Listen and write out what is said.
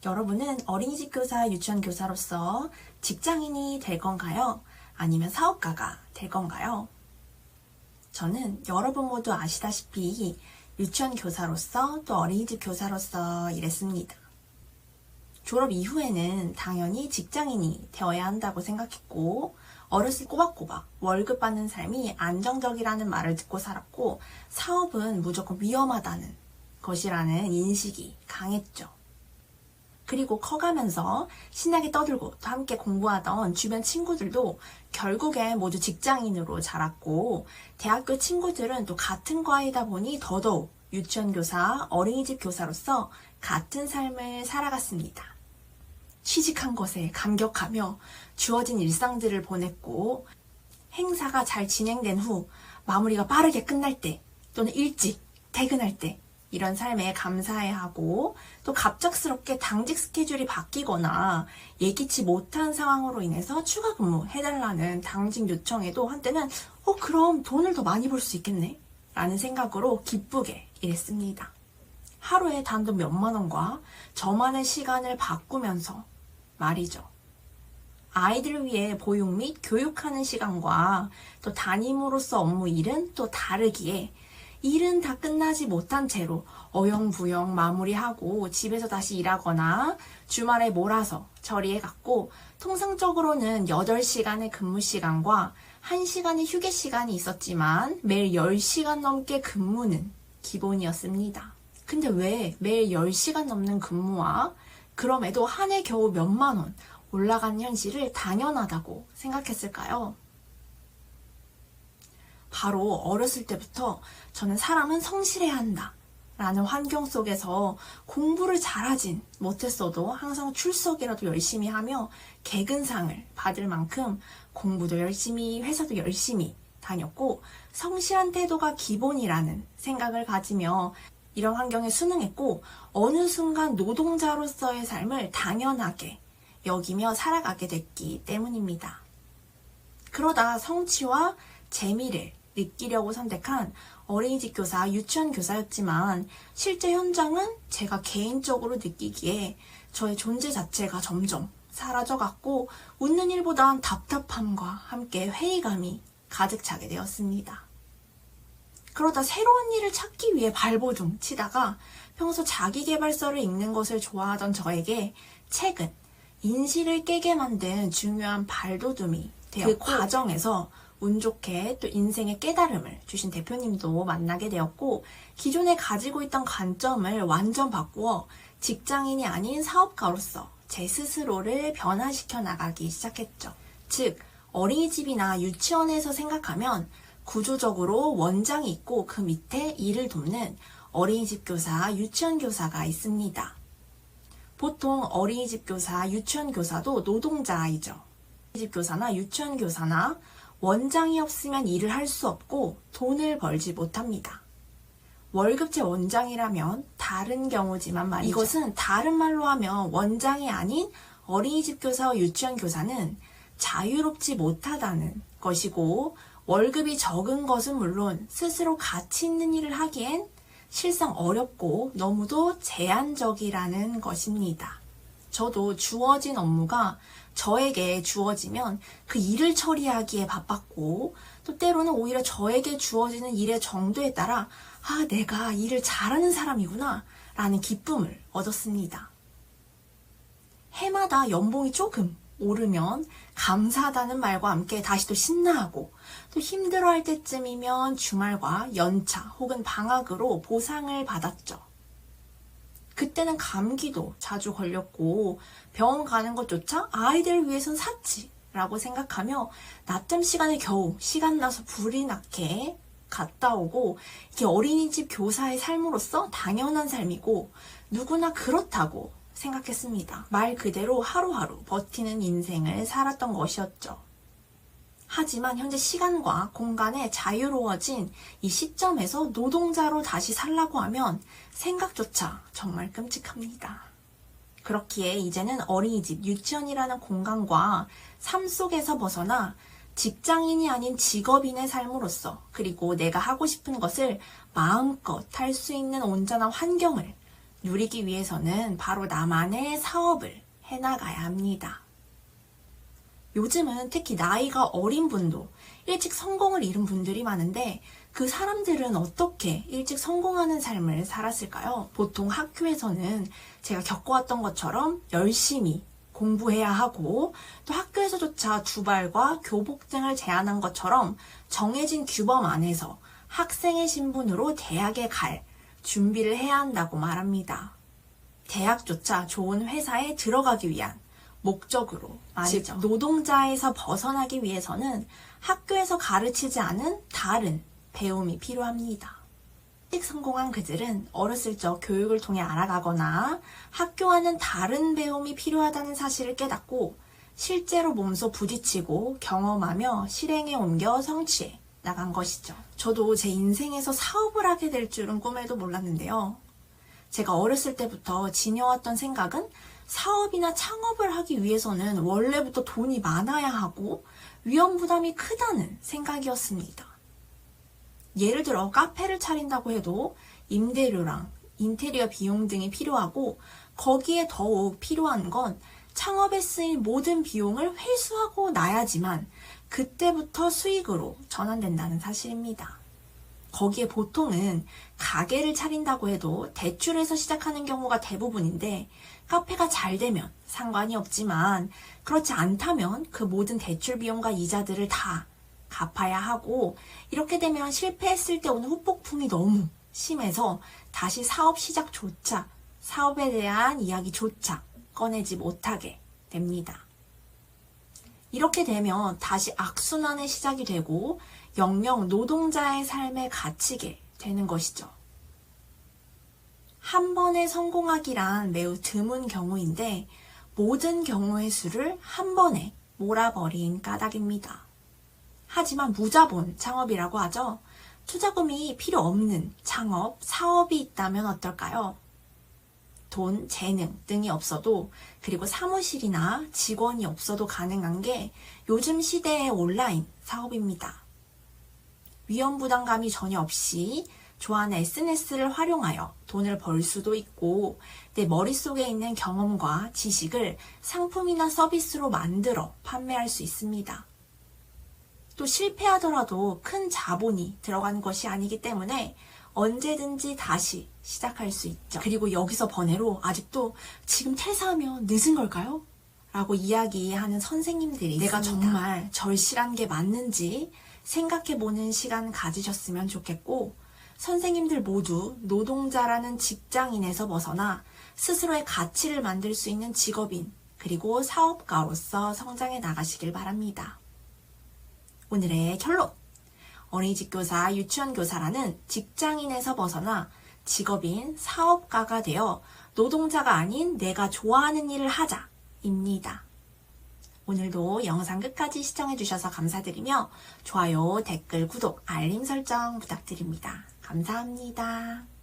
여러분은 어린이집 교사, 유치원 교사로서 직장인이 될 건가요? 아니면 사업가가 될 건가요? 저는 여러분 모두 아시다시피 유치원 교사로서 또 어린이집 교사로서 일했습니다. 졸업 이후에는 당연히 직장인이 되어야 한다고 생각했고, 어렸을 때 꼬박꼬박 월급 받는 삶이 안정적이라는 말을 듣고 살았고, 사업은 무조건 위험하다는 것이라는 인식이 강했죠. 그리고 커가면서 신나게 떠들고 또 함께 공부하던 주변 친구들도 결국에 모두 직장인으로 자랐고, 대학교 친구들은 또 같은 과이다 보니 더더욱 유치원 교사, 어린이집 교사로서 같은 삶을 살아갔습니다. 취직한 것에 감격하며 주어진 일상들을 보냈고, 행사가 잘 진행된 후 마무리가 빠르게 끝날 때 또는 일찍 퇴근할 때 이런 삶에 감사해하고, 또 갑작스럽게 당직 스케줄이 바뀌거나 예기치 못한 상황으로 인해서 추가 근무 해달라는 당직 요청에도 한때는 그럼 돈을 더 많이 벌 수 있겠네 라는 생각으로 기쁘게 일했습니다. 하루에 단돈 몇만 원과 저만의 시간을 바꾸면서 말이죠. 아이들을 위해 보육 및 교육하는 시간과 또 담임으로서 업무 일은 또 다르기에, 일은 다 끝나지 못한 채로 어영부영 마무리하고 집에서 다시 일하거나 주말에 몰아서 처리해갔고, 통상적으로는 8시간의 근무 시간과 1시간의 휴게 시간이 있었지만 매일 10시간 넘게 근무는 기본이었습니다. 근데 왜 매일 10시간 넘는 근무와 그럼에도 한 해 겨우 몇만 원 올라간 현실을 당연하다고 생각했을까요? 바로 어렸을 때부터 저는 사람은 성실해야 한다 라는 환경 속에서 공부를 잘하진 못했어도 항상 출석이라도 열심히 하며 개근상을 받을 만큼 공부도 열심히, 회사도 열심히 다녔고, 성실한 태도가 기본이라는 생각을 가지며 이런 환경에 순응했고, 어느 순간 노동자로서의 삶을 당연하게 여기며 살아가게 됐기 때문입니다. 그러다 성취와 재미를 느끼려고 선택한 어린이집 교사, 유치원 교사였지만, 실제 현장은 제가 개인적으로 느끼기에 저의 존재 자체가 점점 사라져갔고, 웃는 일보단 답답함과 함께 회의감이 가득 차게 되었습니다. 그러다 새로운 일을 찾기 위해 발버둥 치다가 평소 자기계발서를 읽는 것을 좋아하던 저에게 책은 인식을 깨게 만든 중요한 발돋움이 되었고, 그 과정에서 운 좋게 또 인생의 깨달음을 주신 대표님도 만나게 되었고, 기존에 가지고 있던 관점을 완전 바꾸어 직장인이 아닌 사업가로서 제 스스로를 변화시켜 나가기 시작했죠. 즉, 어린이집이나 유치원에서 생각하면 구조적으로 원장이 있고 그 밑에 일을 돕는 어린이집 교사, 유치원 교사가 있습니다. 보통 어린이집 교사, 유치원 교사도 노동자이죠. 어린이집 교사나 유치원 교사나 원장이 없으면 일을 할 수 없고 돈을 벌지 못합니다. 월급제 원장이라면 다른 경우지만 말이죠. 이것은 다른 말로 하면 원장이 아닌 어린이집 교사와 유치원 교사는 자유롭지 못하다는 것이고, 월급이 적은 것은 물론 스스로 가치 있는 일을 하기엔 실상 어렵고 너무도 제한적이라는 것입니다. 저도 주어진 업무가 저에게 주어지면 그 일을 처리하기에 바빴고, 또 때로는 오히려 저에게 주어지는 일의 정도에 따라 내가 일을 잘하는 사람이구나 라는 기쁨을 얻었습니다. 해마다 연봉이 조금 오르면 감사하다는 말과 함께 다시 또 신나하고, 또 힘들어할 때쯤이면 주말과 연차 혹은 방학으로 보상을 받았죠. 그때는 감기도 자주 걸렸고 병원 가는 것조차 아이들을 위해선 사치 라고 생각하며 낮잠 시간에 겨우 시간 나서 불이 나게 갔다 오고, 이게 어린이집 교사의 삶으로서 당연한 삶이고 누구나 그렇다고 생각했습니다. 말 그대로 하루하루 버티는 인생을 살았던 것이었죠. 하지만 현재 시간과 공간에 자유로워진 이 시점에서 노동자로 다시 살라고 하면 생각조차 정말 끔찍합니다. 그렇기에 이제는 어린이집, 유치원이라는 공간과 삶 속에서 벗어나 직장인이 아닌 직업인의 삶으로서, 그리고 내가 하고 싶은 것을 마음껏 할 수 있는 온전한 환경을 누리기 위해서는 바로 나만의 사업을 해나가야 합니다. 요즘은 특히 나이가 어린 분도 일찍 성공을 이룬 분들이 많은데 그 사람들은 어떻게 일찍 성공하는 삶을 살았을까요? 보통 학교에서는 제가 겪어왔던 것처럼 열심히 공부해야 하고 또 학교에서조차 두발과 교복 등을 제한한 것처럼 정해진 규범 안에서 학생의 신분으로 대학에 갈 준비를 해야 한다고 말합니다. 대학조차 좋은 회사에 들어가기 위한 목적으로 말이죠. 노동자에서 벗어나기 위해서는 학교에서 가르치지 않은 다른 배움이 필요합니다. 일찍 성공한 그들은 어렸을 적 교육을 통해 알아가거나 학교와는 다른 배움이 필요하다는 사실을 깨닫고 실제로 몸소 부딪히고 경험하며 실행에 옮겨 성취해 나간 것이죠. 저도 제 인생에서 사업을 하게 될 줄은 꿈에도 몰랐는데요. 제가 어렸을 때부터 지녀왔던 생각은 사업이나 창업을 하기 위해서는 원래부터 돈이 많아야 하고 위험 부담이 크다는 생각이었습니다. 예를 들어 카페를 차린다고 해도 임대료랑 인테리어 비용 등이 필요하고 거기에 더욱 필요한 건 창업에 쓰인 모든 비용을 회수하고 나야지만 그때부터 수익으로 전환된다는 사실입니다. 거기에 보통은 가게를 차린다고 해도 대출에서 시작하는 경우가 대부분인데 카페가 잘 되면 상관이 없지만 그렇지 않다면 그 모든 대출 비용과 이자들을 다 갚아야 하고 이렇게 되면 실패했을 때 오는 후폭풍이 너무 심해서 다시 사업 시작조차 사업에 대한 이야기조차 꺼내지 못하게 됩니다. 이렇게 되면 다시 악순환의 시작이 되고 영영 노동자의 삶에 갇히게 되는 것이죠. 한 번에 성공하기란 매우 드문 경우인데 모든 경우의 수를 한 번에 몰아버린 까닭입니다. 하지만 무자본 창업이라고 하죠. 투자금이 필요 없는 창업, 사업이 있다면 어떨까요? 돈, 재능 등이 없어도 그리고 사무실이나 직원이 없어도 가능한 게 요즘 시대의 온라인 사업입니다. 위험 부담감이 전혀 없이 좋아하는 SNS를 활용하여 돈을 벌 수도 있고 내 머릿속에 있는 경험과 지식을 상품이나 서비스로 만들어 판매할 수 있습니다. 또 실패하더라도 큰 자본이 들어간 것이 아니기 때문에 언제든지 다시 시작할 수 있죠. 그리고 여기서 번외로 아직도 지금 퇴사하면 늦은 걸까요? 라고 이야기하는 선생님들이 내가 있습니다. 정말 절실한 게 맞는지 생각해보는 시간 가지셨으면 좋겠고 선생님들 모두 노동자라는 직장인에서 벗어나 스스로의 가치를 만들 수 있는 직업인 그리고 사업가로서 성장해 나가시길 바랍니다. 오늘의 결론! 어린이집 교사, 유치원 교사라는 직장인에서 벗어나 직업인 사업가가 되어 노동자가 아닌 내가 좋아하는 일을 하자 입니다. 오늘도 영상 끝까지 시청해주셔서 감사드리며 좋아요, 댓글, 구독, 알림 설정 부탁드립니다. 감사합니다.